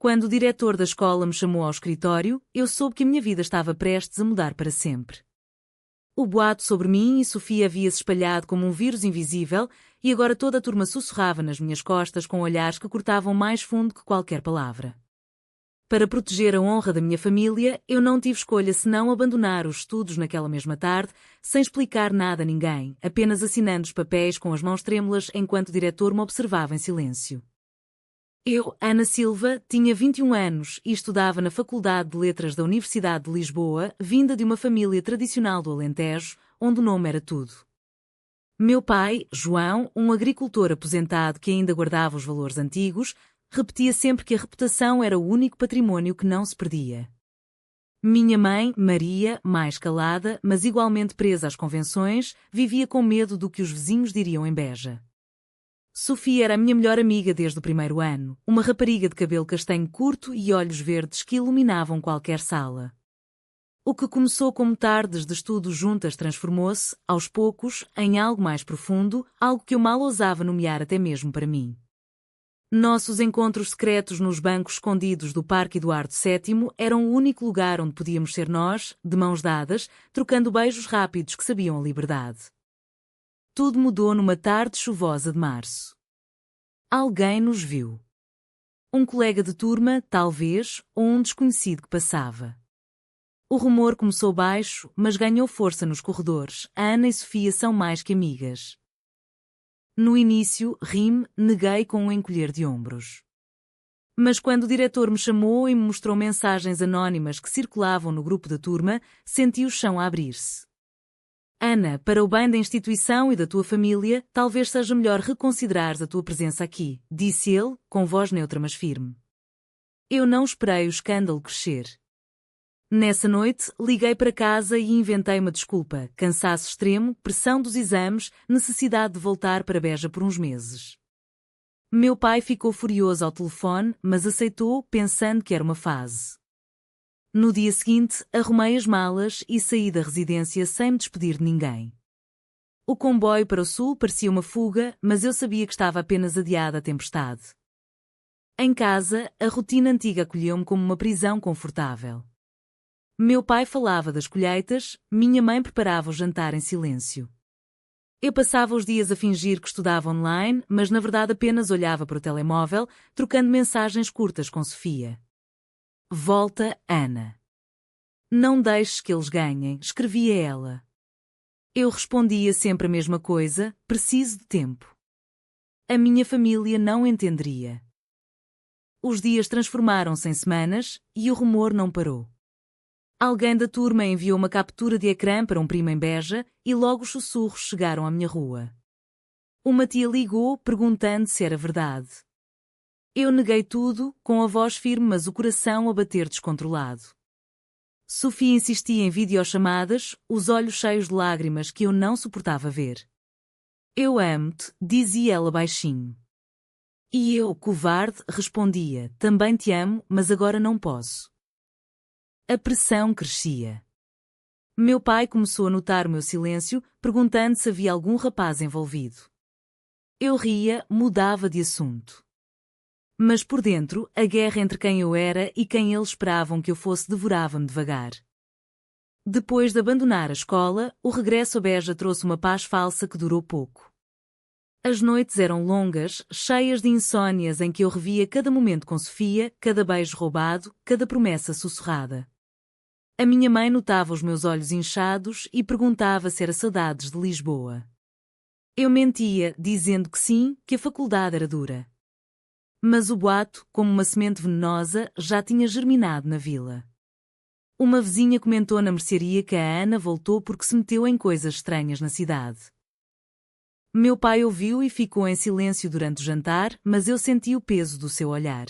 Quando o diretor da escola me chamou ao escritório, eu soube que a minha vida estava prestes a mudar para sempre. O boato sobre mim e Sofia havia-se espalhado como um vírus invisível e agora toda a turma sussurrava nas minhas costas com olhares que cortavam mais fundo que qualquer palavra. Para proteger a honra da minha família, eu não tive escolha senão abandonar os estudos naquela mesma tarde, sem explicar nada a ninguém, apenas assinando os papéis com as mãos trêmulas enquanto o diretor me observava em silêncio. Eu, Ana Silva, tinha 21 anos e estudava na Faculdade de Letras da Universidade de Lisboa, vinda de uma família tradicional do Alentejo, onde o nome era tudo. Meu pai, João, um agricultor aposentado que ainda guardava os valores antigos, repetia sempre que a reputação era o único patrimônio que não se perdia. Minha mãe, Maria, mais calada, mas igualmente presa às convenções, vivia com medo do que os vizinhos diriam em Beja. Sofia era a minha melhor amiga desde o primeiro ano, uma rapariga de cabelo castanho curto e olhos verdes que iluminavam qualquer sala. O que começou como tardes de estudo juntas transformou-se, aos poucos, em algo mais profundo, algo que eu mal ousava nomear até mesmo para mim. Nossos encontros secretos nos bancos escondidos do Parque Eduardo VII eram o único lugar onde podíamos ser nós, de mãos dadas, trocando beijos rápidos que sabiam a liberdade. Tudo mudou numa tarde chuvosa de março. Alguém nos viu. Um colega de turma, talvez, ou um desconhecido que passava. O rumor começou baixo, mas ganhou força nos corredores. A Ana e Sofia são mais que amigas. No início, ri-me, neguei com um encolher de ombros. Mas quando o diretor me chamou e me mostrou mensagens anónimas que circulavam no grupo da turma, senti o chão a abrir-se. Ana, para o bem da instituição e da tua família, talvez seja melhor reconsiderares a tua presença aqui, disse ele, com voz neutra mas firme. Eu não esperei o escândalo crescer. Nessa noite, liguei para casa e inventei uma desculpa, cansaço extremo, pressão dos exames, necessidade de voltar para Beja por uns meses. Meu pai ficou furioso ao telefone, mas aceitou, pensando que era uma fase. No dia seguinte, arrumei as malas e saí da residência sem me despedir de ninguém. O comboio para o sul parecia uma fuga, mas eu sabia que estava apenas adiada a tempestade. Em casa, a rotina antiga acolheu-me como uma prisão confortável. Meu pai falava das colheitas, minha mãe preparava o jantar em silêncio. Eu passava os dias a fingir que estudava online, mas na verdade apenas olhava para o telemóvel, trocando mensagens curtas com Sofia. Volta, Ana. Não deixes que eles ganhem, escrevia ela. Eu respondia sempre a mesma coisa, preciso de tempo. A minha família não entenderia. Os dias transformaram-se em semanas e o rumor não parou. Alguém da turma enviou uma captura de ecrã para um primo em Beja e logo os sussurros chegaram à minha rua. Uma tia ligou perguntando se era verdade. Eu neguei tudo, com a voz firme mas o coração a bater descontrolado. Sofia insistia em videochamadas, os olhos cheios de lágrimas que eu não suportava ver. Eu amo-te, dizia ela baixinho. E eu, covarde, respondia, também te amo, mas agora não posso. A pressão crescia. Meu pai começou a notar o meu silêncio, perguntando se havia algum rapaz envolvido. Eu ria, mudava de assunto. Mas por dentro, a guerra entre quem eu era e quem eles esperavam que eu fosse devorava-me devagar. Depois de abandonar a escola, o regresso a Beja trouxe uma paz falsa que durou pouco. As noites eram longas, cheias de insónias em que eu revia cada momento com Sofia, cada beijo roubado, cada promessa sussurrada. A minha mãe notava os meus olhos inchados e perguntava se era saudades de Lisboa. Eu mentia, dizendo que sim, que a faculdade era dura. Mas o boato, como uma semente venenosa, já tinha germinado na vila. Uma vizinha comentou na mercearia que a Ana voltou porque se meteu em coisas estranhas na cidade. Meu pai ouviu e ficou em silêncio durante o jantar, mas eu senti o peso do seu olhar.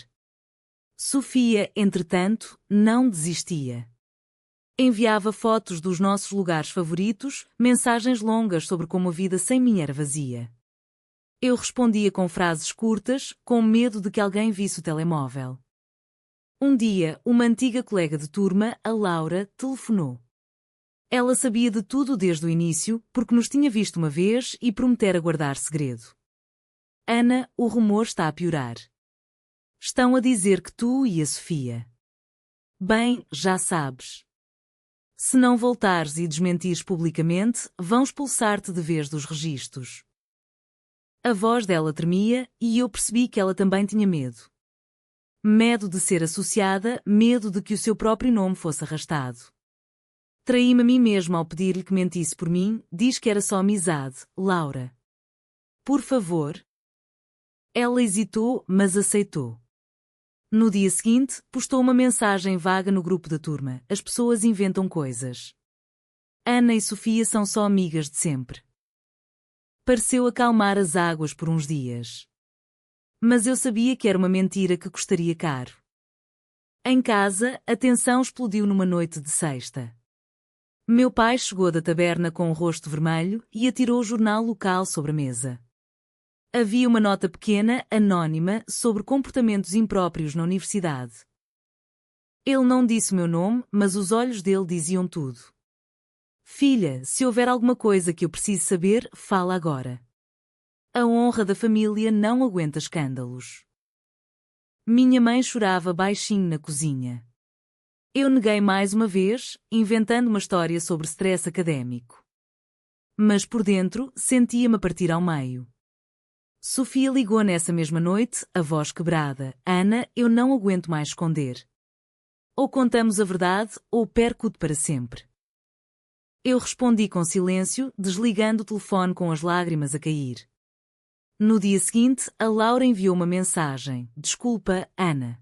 Sofia, entretanto, não desistia. Enviava fotos dos nossos lugares favoritos, mensagens longas sobre como a vida sem mim era vazia. Eu respondia com frases curtas, com medo de que alguém visse o telemóvel. Um dia, uma antiga colega de turma, a Laura, telefonou. Ela sabia de tudo desde o início, porque nos tinha visto uma vez e prometera guardar segredo. Ana, o rumor está a piorar. Estão a dizer que tu e a Sofia. Bem, já sabes. Se não voltares e desmentires publicamente, vão expulsar-te de vez dos registros. A voz dela tremia e eu percebi que ela também tinha medo. Medo de ser associada, medo de que o seu próprio nome fosse arrastado. Traí-me a mim mesma ao pedir-lhe que mentisse por mim, diz que era só amizade, Laura. Por favor. Ela hesitou, mas aceitou. No dia seguinte, postou uma mensagem vaga no grupo da turma. As pessoas inventam coisas. Ana e Sofia são só amigas de sempre. Pareceu acalmar as águas por uns dias. Mas eu sabia que era uma mentira que custaria caro. Em casa, a tensão explodiu numa noite de sexta. Meu pai chegou da taberna com o rosto vermelho e atirou o jornal local sobre a mesa. Havia uma nota pequena, anônima, sobre comportamentos impróprios na universidade. Ele não disse o meu nome, mas os olhos dele diziam tudo. Filha, se houver alguma coisa que eu precise saber, fala agora. A honra da família não aguenta escândalos. Minha mãe chorava baixinho na cozinha. Eu neguei mais uma vez, inventando uma história sobre stress académico. Mas por dentro, sentia-me a partir ao meio. Sofia ligou nessa mesma noite, a voz quebrada. Ana, eu não aguento mais esconder. Ou contamos a verdade, ou perco-te para sempre. Eu respondi com silêncio, desligando o telefone com as lágrimas a cair. No dia seguinte, a Laura enviou uma mensagem. Desculpa, Ana.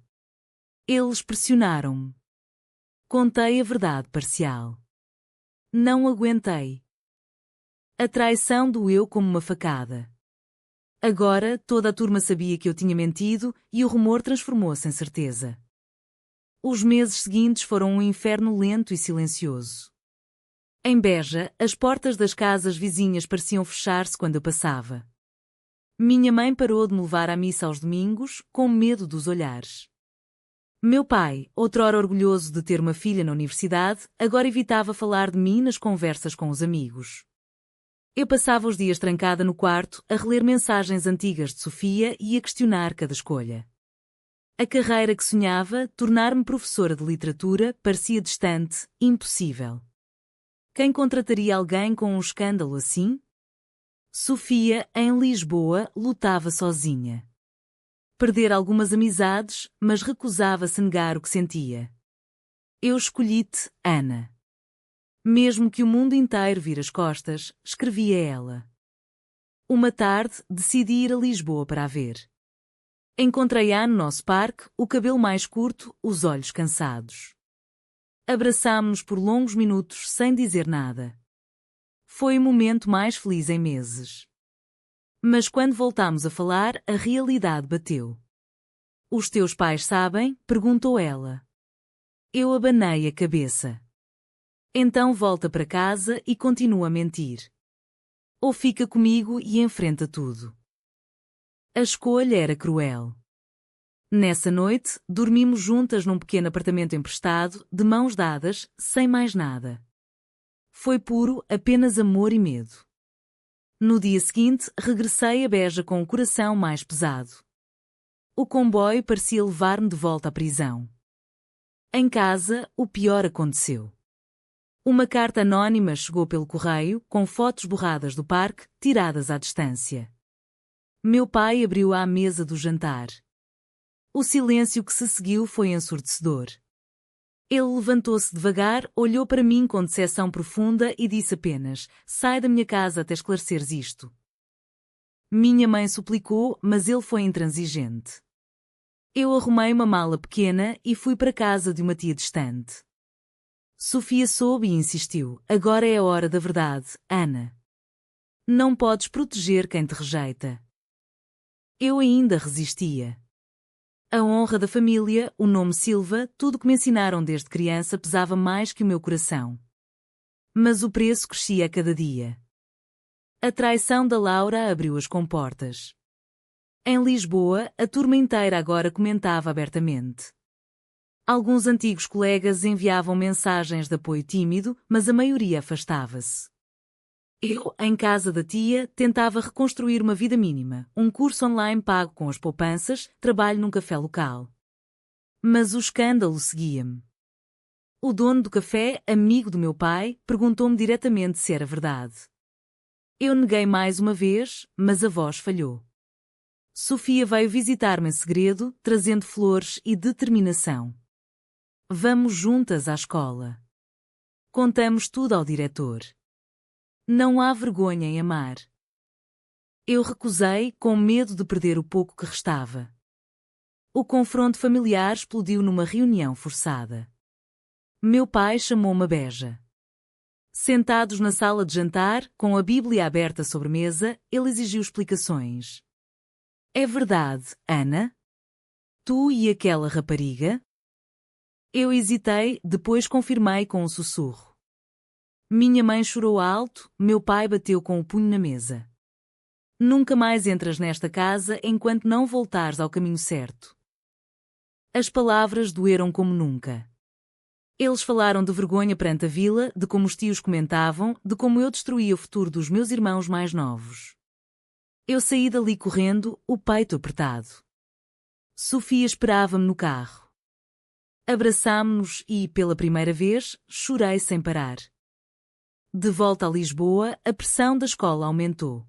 Eles pressionaram-me. Contei a verdade parcial. Não aguentei. A traição doeu como uma facada. Agora, toda a turma sabia que eu tinha mentido e o rumor transformou-se em certeza. Os meses seguintes foram um inferno lento e silencioso. Em Beja, as portas das casas vizinhas pareciam fechar-se quando eu passava. Minha mãe parou de me levar à missa aos domingos, com medo dos olhares. Meu pai, outrora orgulhoso de ter uma filha na universidade, agora evitava falar de mim nas conversas com os amigos. Eu passava os dias trancada no quarto, a reler mensagens antigas de Sofia e a questionar cada escolha. A carreira que sonhava, tornar-me professora de literatura, parecia distante, impossível. Quem contrataria alguém com um escândalo assim? Sofia, em Lisboa, lutava sozinha. Perder algumas amizades, mas recusava-se negar o que sentia. Eu escolhi-te, Ana. Mesmo que o mundo inteiro vire as costas, escrevia ela. Uma tarde, decidi ir a Lisboa para a ver. Encontrei-a no nosso parque, o cabelo mais curto, os olhos cansados. Abraçámo-nos por longos minutos sem dizer nada. Foi o momento mais feliz em meses. Mas quando voltámos a falar, a realidade bateu. Os teus pais sabem? Perguntou ela. Eu abanei a cabeça. Então volta para casa e continua a mentir. Ou fica comigo e enfrenta tudo. A escolha era cruel. Nessa noite, dormimos juntas num pequeno apartamento emprestado, de mãos dadas, sem mais nada. Foi puro, apenas amor e medo. No dia seguinte, regressei a Beja com o coração mais pesado. O comboio parecia levar-me de volta à prisão. Em casa, o pior aconteceu. Uma carta anônima chegou pelo correio, com fotos borradas do parque, tiradas à distância. Meu pai abriu-a à mesa do jantar. O silêncio que se seguiu foi ensurdecedor. Ele levantou-se devagar, olhou para mim com decepção profunda e disse apenas: sai da minha casa até esclareceres isto. Minha mãe suplicou, mas ele foi intransigente. Eu arrumei uma mala pequena e fui para a casa de uma tia distante. Sofia soube e insistiu: agora é a hora da verdade, Ana. Não podes proteger quem te rejeita. Eu ainda resistia. A honra da família, o nome Silva, tudo que me ensinaram desde criança pesava mais que o meu coração. Mas o preço crescia a cada dia. A traição da Laura abriu as comportas. Em Lisboa, a turma inteira agora comentava abertamente. Alguns antigos colegas enviavam mensagens de apoio tímido, mas a maioria afastava-se. Eu, em casa da tia, tentava reconstruir uma vida mínima, um curso online pago com as poupanças, trabalho num café local. Mas o escândalo seguia-me. O dono do café, amigo do meu pai, perguntou-me diretamente se era verdade. Eu neguei mais uma vez, mas a voz falhou. Sofia veio visitar-me em segredo, trazendo flores e determinação. Vamos juntas à escola. Contamos tudo ao diretor. Não há vergonha em amar. Eu recusei, com medo de perder o pouco que restava. O confronto familiar explodiu numa reunião forçada. Meu pai chamou-me a beja. Sentados na sala de jantar, com a Bíblia aberta sobre a mesa, ele exigiu explicações. É verdade, Ana? Tu e aquela rapariga? Eu hesitei, depois confirmei com um sussurro. Minha mãe chorou alto, meu pai bateu com o punho na mesa. Nunca mais entras nesta casa enquanto não voltares ao caminho certo. As palavras doeram como nunca. Eles falaram de vergonha perante a vila, de como os tios comentavam, de como eu destruía o futuro dos meus irmãos mais novos. Eu saí dali correndo, o peito apertado. Sofia esperava-me no carro. Abraçámo-nos e, pela primeira vez, chorei sem parar. De volta a Lisboa, a pressão da escola aumentou.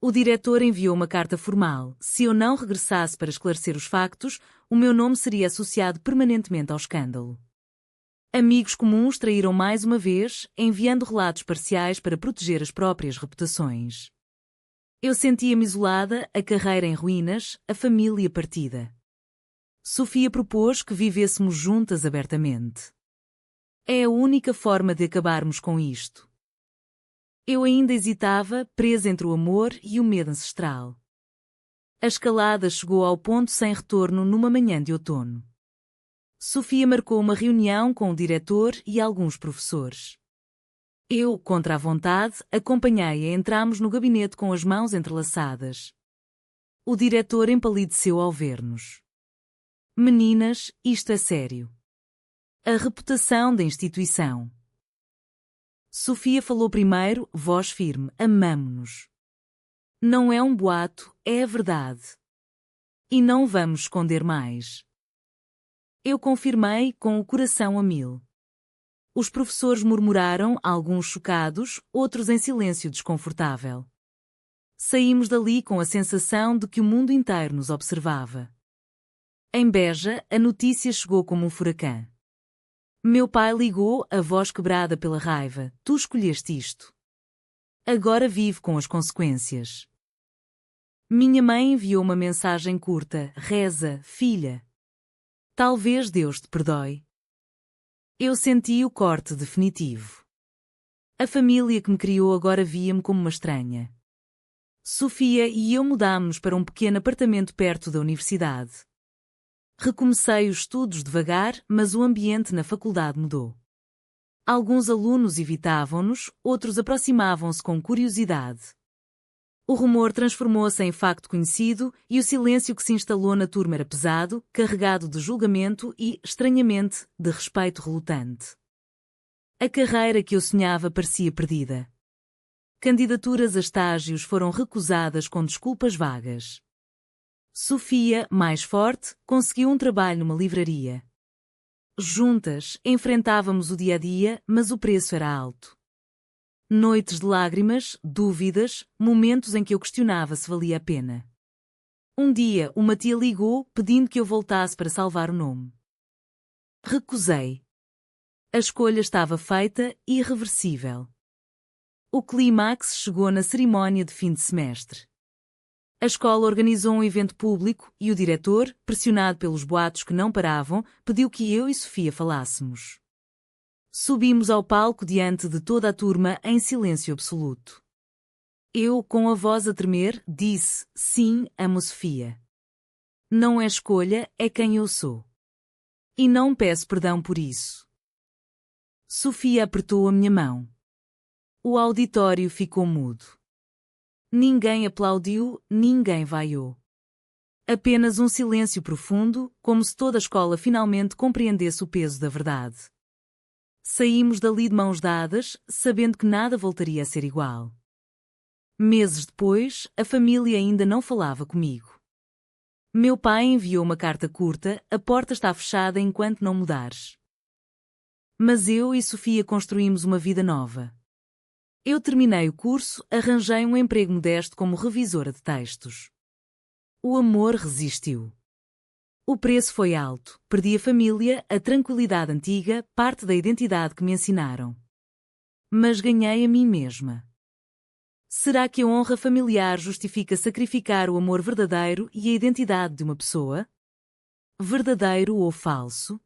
O diretor enviou uma carta formal. Se eu não regressasse para esclarecer os factos, o meu nome seria associado permanentemente ao escândalo. Amigos comuns traíram mais uma vez, enviando relatos parciais para proteger as próprias reputações. Eu sentia-me isolada, a carreira em ruínas, a família partida. Sofia propôs que vivêssemos juntas abertamente. É a única forma de acabarmos com isto. Eu ainda hesitava, presa entre o amor e o medo ancestral. A escalada chegou ao ponto sem retorno numa manhã de outono. Sofia marcou uma reunião com o diretor e alguns professores. Eu, contra a vontade, acompanhei-a e entramos no gabinete com as mãos entrelaçadas. O diretor empalideceu ao ver-nos. Meninas, isto é sério. A reputação da instituição. Sofia falou primeiro, voz firme, amamo-nos. Não é um boato, é a verdade. E não vamos esconder mais. Eu confirmei com o coração a mil. Os professores murmuraram, alguns chocados, outros em silêncio desconfortável. Saímos dali com a sensação de que o mundo inteiro nos observava. Em Beja, a notícia chegou como um furacão. Meu pai ligou, a voz quebrada pela raiva. Tu escolheste isto. Agora vive com as consequências. Minha mãe enviou uma mensagem curta. Reza, filha. Talvez Deus te perdoe. Eu senti o corte definitivo. A família que me criou agora via-me como uma estranha. Sofia e eu mudámos-nos para um pequeno apartamento perto da universidade. Recomecei os estudos devagar, mas o ambiente na faculdade mudou. Alguns alunos evitavam-nos, outros aproximavam-se com curiosidade. O rumor transformou-se em facto conhecido e o silêncio que se instalou na turma era pesado, carregado de julgamento e, estranhamente, de respeito relutante. A carreira que eu sonhava parecia perdida. Candidaturas a estágios foram recusadas com desculpas vagas. Sofia, mais forte, conseguiu um trabalho numa livraria. Juntas, enfrentávamos o dia-a-dia, mas o preço era alto. Noites de lágrimas, dúvidas, momentos em que eu questionava se valia a pena. Um dia, uma tia ligou, pedindo que eu voltasse para salvar o nome. Recusei. A escolha estava feita, irreversível. O clímax chegou na cerimónia de fim de semestre. A escola organizou um evento público e o diretor, pressionado pelos boatos que não paravam, pediu que eu e Sofia falássemos. Subimos ao palco diante de toda a turma em silêncio absoluto. Eu, com a voz a tremer, disse, sim, amo Sofia. Não é escolha, é quem eu sou. E não peço perdão por isso. Sofia apertou a minha mão. O auditório ficou mudo. Ninguém aplaudiu, ninguém vaiou. Apenas um silêncio profundo, como se toda a escola finalmente compreendesse o peso da verdade. Saímos dali de mãos dadas, sabendo que nada voltaria a ser igual. Meses depois, a família ainda não falava comigo. Meu pai enviou uma carta curta: a porta está fechada enquanto não mudares. Mas eu e Sofia construímos uma vida nova. Eu terminei o curso, arranjei um emprego modesto como revisora de textos. O amor resistiu. O preço foi alto, perdi a família, a tranquilidade antiga, parte da identidade que me ensinaram. Mas ganhei a mim mesma. Será que a honra familiar justifica sacrificar o amor verdadeiro e a identidade de uma pessoa? Verdadeiro ou falso?